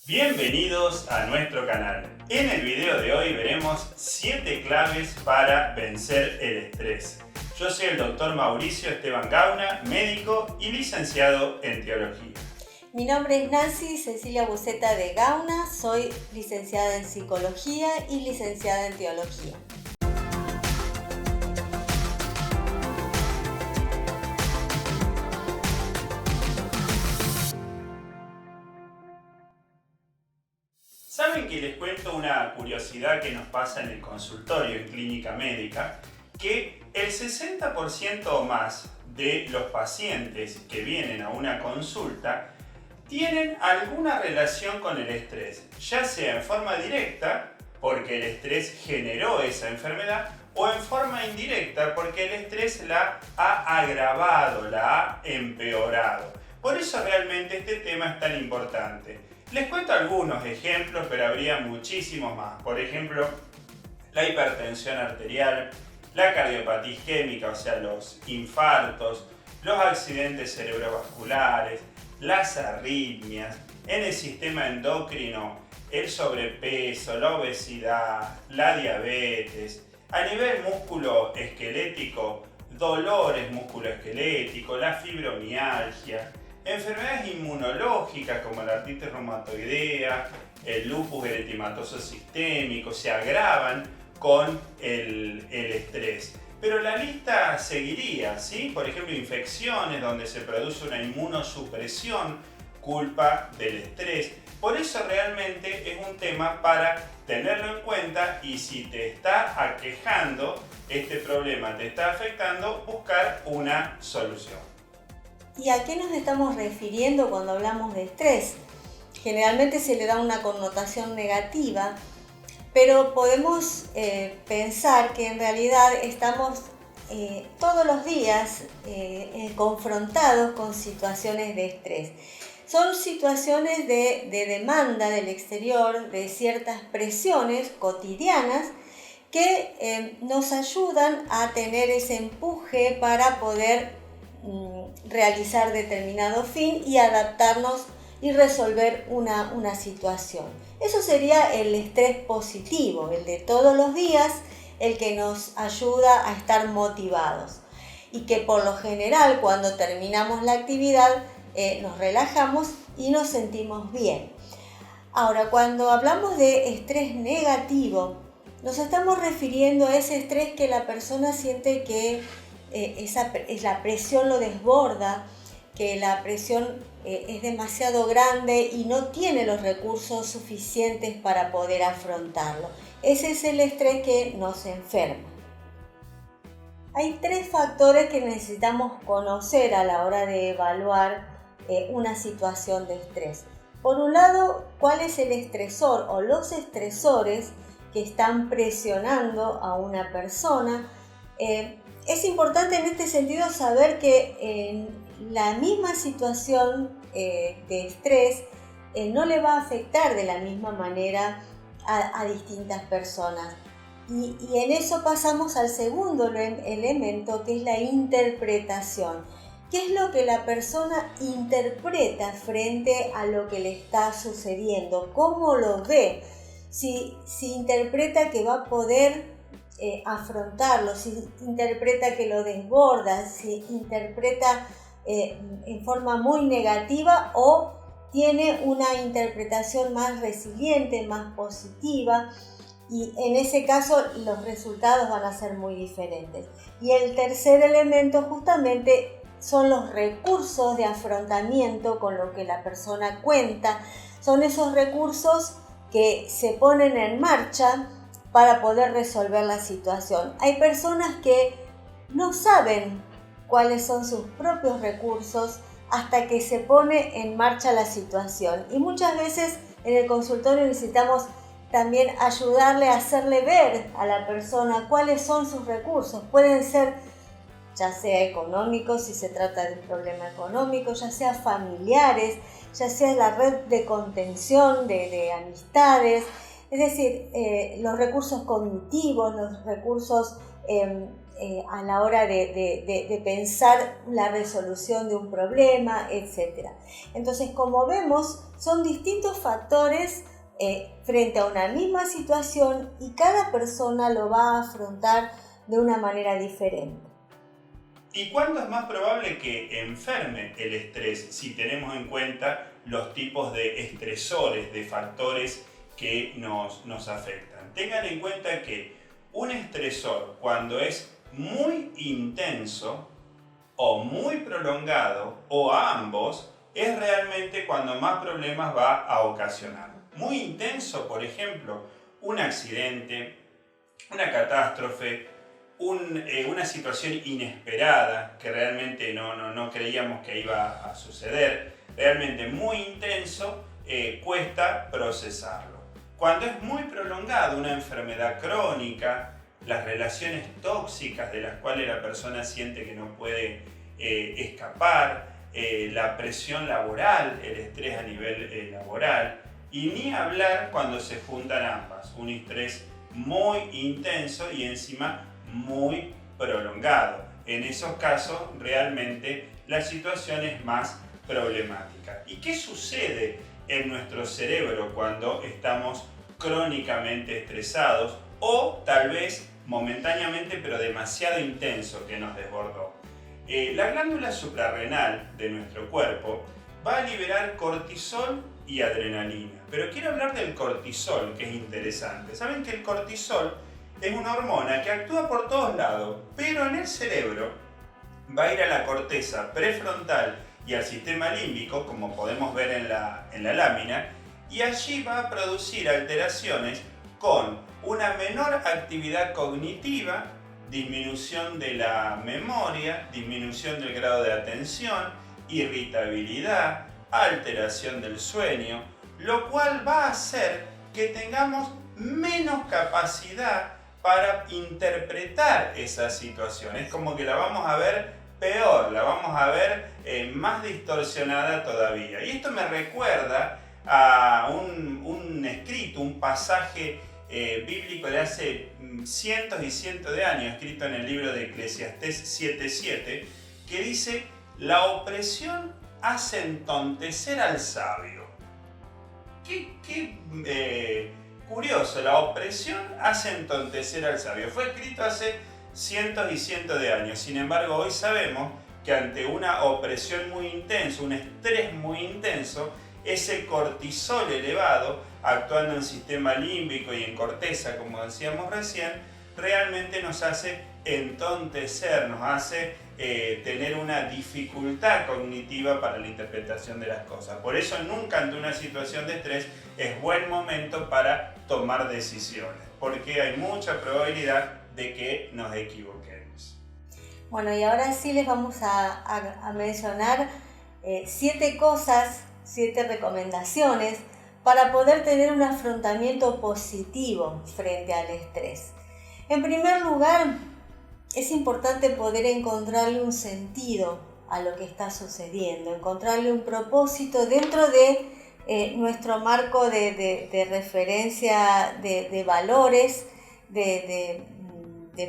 Bienvenidos a nuestro canal. En el video de hoy veremos 7 claves para vencer el estrés. Yo soy el Dr. Mauricio Esteban Gauna, médico y licenciado en teología. Mi nombre es Nancy Cecilia Buceta de Gauna, soy licenciada en psicología y licenciada en teología. ¿Saben que les cuento una curiosidad que nos pasa en el consultorio en clínica médica? Que el 60% o más de los pacientes que vienen a una consulta tienen alguna relación con el estrés, ya sea en forma directa, porque el estrés generó esa enfermedad, o en forma indirecta, porque el estrés la ha agravado, la ha empeorado. Por eso realmente este tema es tan importante. Les cuento algunos ejemplos, pero habría muchísimos más. Por ejemplo, la hipertensión arterial, la cardiopatía isquémica, o sea, los infartos, los accidentes cerebrovasculares, las arritmias, en el sistema endocrino, el sobrepeso, la obesidad, la diabetes, a nivel musculoesquelético, dolores musculoesqueléticos, la fibromialgia, enfermedades inmunológicas como la artritis reumatoidea, el lupus eritematoso sistémico, se agravan con el estrés. Pero la lista seguiría, ¿sí? Por ejemplo, infecciones donde se produce una inmunosupresión, culpa del estrés. Por eso realmente es un tema para tenerlo en cuenta y si te está aquejando este problema, te está afectando, buscar una solución. ¿Y a qué nos estamos refiriendo cuando hablamos de estrés? Generalmente se le da una connotación negativa, pero podemos pensar que en realidad estamos todos los días confrontados con situaciones de estrés. Son situaciones de demanda del exterior, de ciertas presiones cotidianas que nos ayudan a tener ese empuje para poder realizar determinado fin y adaptarnos y resolver una situación. Eso sería el estrés positivo, el de todos los días, el que nos ayuda a estar motivados y que por lo general cuando terminamos la actividad nos relajamos y nos sentimos bien. Ahora, cuando hablamos de estrés negativo, nos estamos refiriendo a ese estrés que la persona siente que la presión lo desborda, que la presión es demasiado grande y no tiene los recursos suficientes para poder afrontarlo. Ese es el estrés que nos enferma. Hay 3 factores que necesitamos conocer a la hora de evaluar una situación de estrés. Por un lado, ¿cuál es el estresor o los estresores que están presionando a una persona? Es importante en este sentido saber que en la misma situación de estrés no le va a afectar de la misma manera a distintas personas. Y en eso pasamos al segundo elemento, que es la interpretación. ¿Qué es lo que la persona interpreta frente a lo que le está sucediendo? ¿Cómo lo ve? Si interpreta que va a poder afrontarlo, si interpreta que lo desborda, si interpreta en forma muy negativa o tiene una interpretación más resiliente, más positiva, y en ese caso los resultados van a ser muy diferentes. Y el tercer elemento justamente son los recursos de afrontamiento con lo que la persona cuenta, son esos recursos que se ponen en marcha para poder resolver la situación. Hay personas que no saben cuáles son sus propios recursos hasta que se pone en marcha la situación. Y muchas veces en el consultorio necesitamos también ayudarle a hacerle ver a la persona cuáles son sus recursos. Pueden ser ya sea económicos, si se trata de un problema económico, ya sea familiares, ya sea la red de contención de amistades. Es decir, los recursos cognitivos, los recursos a la hora de pensar la resolución de un problema, etc. Entonces, como vemos, Son distintos factores frente a una misma situación y cada persona lo va a afrontar de una manera diferente. ¿Y cuándo es más probable que enferme el estrés si tenemos en cuenta los tipos de estresores, de factores que nos afectan? Tengan en cuenta que un estresor, cuando es muy intenso o muy prolongado o a ambos, es realmente cuando más problemas va a ocasionar. Muy intenso, por ejemplo, un accidente, una catástrofe, una situación inesperada que realmente no creíamos que iba a suceder, realmente muy intenso, cuesta procesarlo. Cuando es muy prolongado, una enfermedad crónica, las relaciones tóxicas de las cuales la persona siente que no puede escapar, la presión laboral, el estrés a nivel laboral, y ni hablar cuando se juntan ambas, un estrés muy intenso y encima muy prolongado. En esos casos realmente la situación es más problemática. ¿Y qué sucede en nuestro cerebro cuando estamos crónicamente estresados o tal vez momentáneamente pero demasiado intenso que nos desbordó? La glándula suprarrenal de nuestro cuerpo va a liberar cortisol y adrenalina. Pero quiero hablar del cortisol, que es interesante. Saben que el cortisol es una hormona que actúa por todos lados, pero en el cerebro va a ir a la corteza prefrontal y al sistema límbico, como podemos ver en la lámina, y allí va a producir alteraciones con una menor actividad cognitiva, disminución de la memoria, disminución del grado de atención, irritabilidad, alteración del sueño, lo cual va a hacer que tengamos menos capacidad para interpretar esa situación. Es como que la vamos a ver peor, la vamos a ver más distorsionada todavía. Y esto me recuerda a un escrito, un pasaje bíblico de hace cientos y cientos de años, escrito en el libro de Eclesiastés 7:7, que dice: la opresión hace entontecer al sabio. Qué curioso, la opresión hace entontecer al sabio. Fue escrito hace cientos y cientos de años. Sin embargo, hoy sabemos que ante una opresión muy intensa, un estrés muy intenso, ese cortisol elevado, actuando en sistema límbico y en corteza, como decíamos recién, realmente nos hace entontecer, nos hace tener una dificultad cognitiva para la interpretación de las cosas. Por eso nunca ante una situación de estrés es buen momento para tomar decisiones, porque hay mucha probabilidad de que nos equivoquemos. Bueno, y ahora sí les vamos a mencionar 7 cosas, 7 recomendaciones para poder tener un afrontamiento positivo frente al estrés. En primer lugar, es importante poder encontrarle un sentido a lo que está sucediendo, encontrarle un propósito dentro de nuestro marco de referencia de valores, de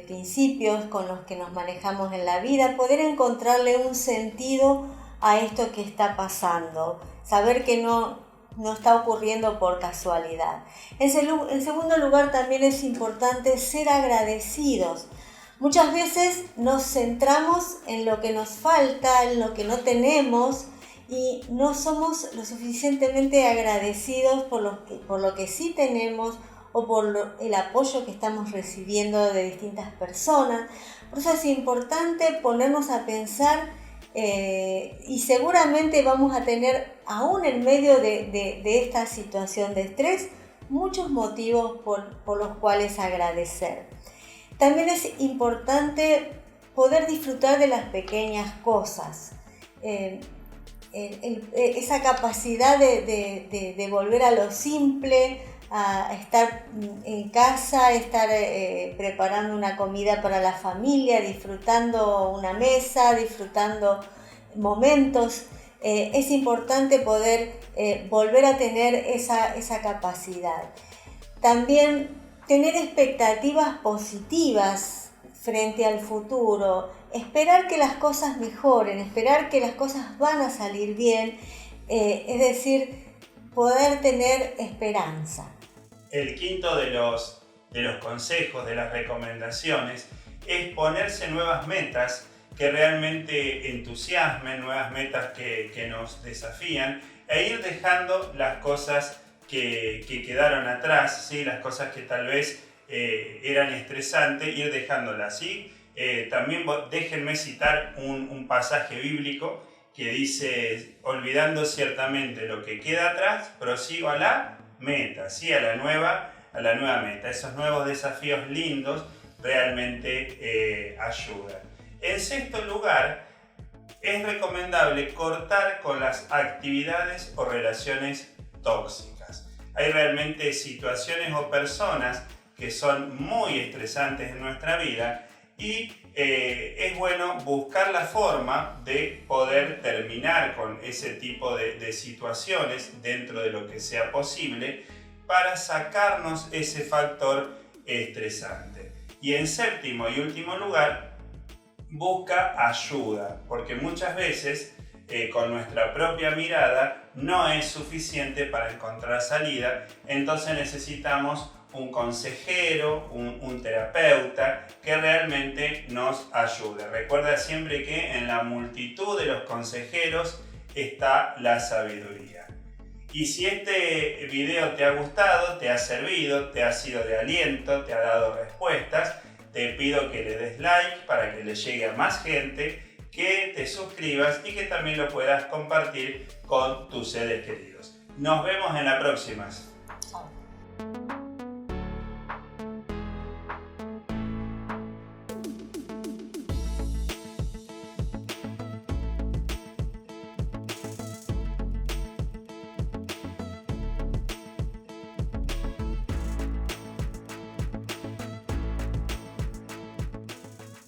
principios con los que nos manejamos en la vida, poder encontrarle un sentido a esto que está pasando, saber que no está ocurriendo por casualidad. En segundo lugar, también es importante ser agradecidos. Muchas veces nos centramos en lo que nos falta, en lo que no tenemos, y no somos lo suficientemente agradecidos por lo que sí tenemos o por el apoyo que estamos recibiendo de distintas personas. Por eso es importante ponernos a pensar y seguramente vamos a tener, aún en medio de esta situación de estrés, muchos motivos por los cuales agradecer. También es importante poder disfrutar de las pequeñas cosas. Esa capacidad de volver a lo simple, a estar en casa, estar preparando una comida para la familia, disfrutando una mesa, disfrutando momentos. Es importante poder volver a tener esa capacidad. También tener expectativas positivas frente al futuro, esperar que las cosas mejoren, esperar que las cosas van a salir bien, es decir, poder tener esperanza. El quinto de los consejos, de las recomendaciones, es ponerse nuevas metas que realmente entusiasmen, nuevas metas que nos desafían, e ir dejando las cosas que quedaron atrás, ¿sí? Las cosas que tal vez eran estresantes, ir dejándolas, ¿sí? También déjenme citar un pasaje bíblico que dice: olvidando ciertamente lo que queda atrás, prosigo a la meta, ¿sí? a la nueva meta. Esos nuevos desafíos lindos realmente ayudan. En sexto lugar, es recomendable cortar con las actividades o relaciones tóxicas. Hay realmente situaciones o personas que son muy estresantes en nuestra vida y es bueno buscar la forma de poder terminar con ese tipo de situaciones dentro de lo que sea posible para sacarnos ese factor estresante. Y en séptimo y último lugar, busca ayuda, porque muchas veces con nuestra propia mirada no es suficiente para encontrar salida, entonces necesitamos un consejero, un terapeuta que realmente nos ayude. Recuerda siempre que en la multitud de los consejeros está la sabiduría. Y si este video te ha gustado, te ha servido, te ha sido de aliento, te ha dado respuestas, te pido que le des like para que le llegue a más gente, que te suscribas y que también lo puedas compartir con tus seres queridos. Nos vemos en la próxima.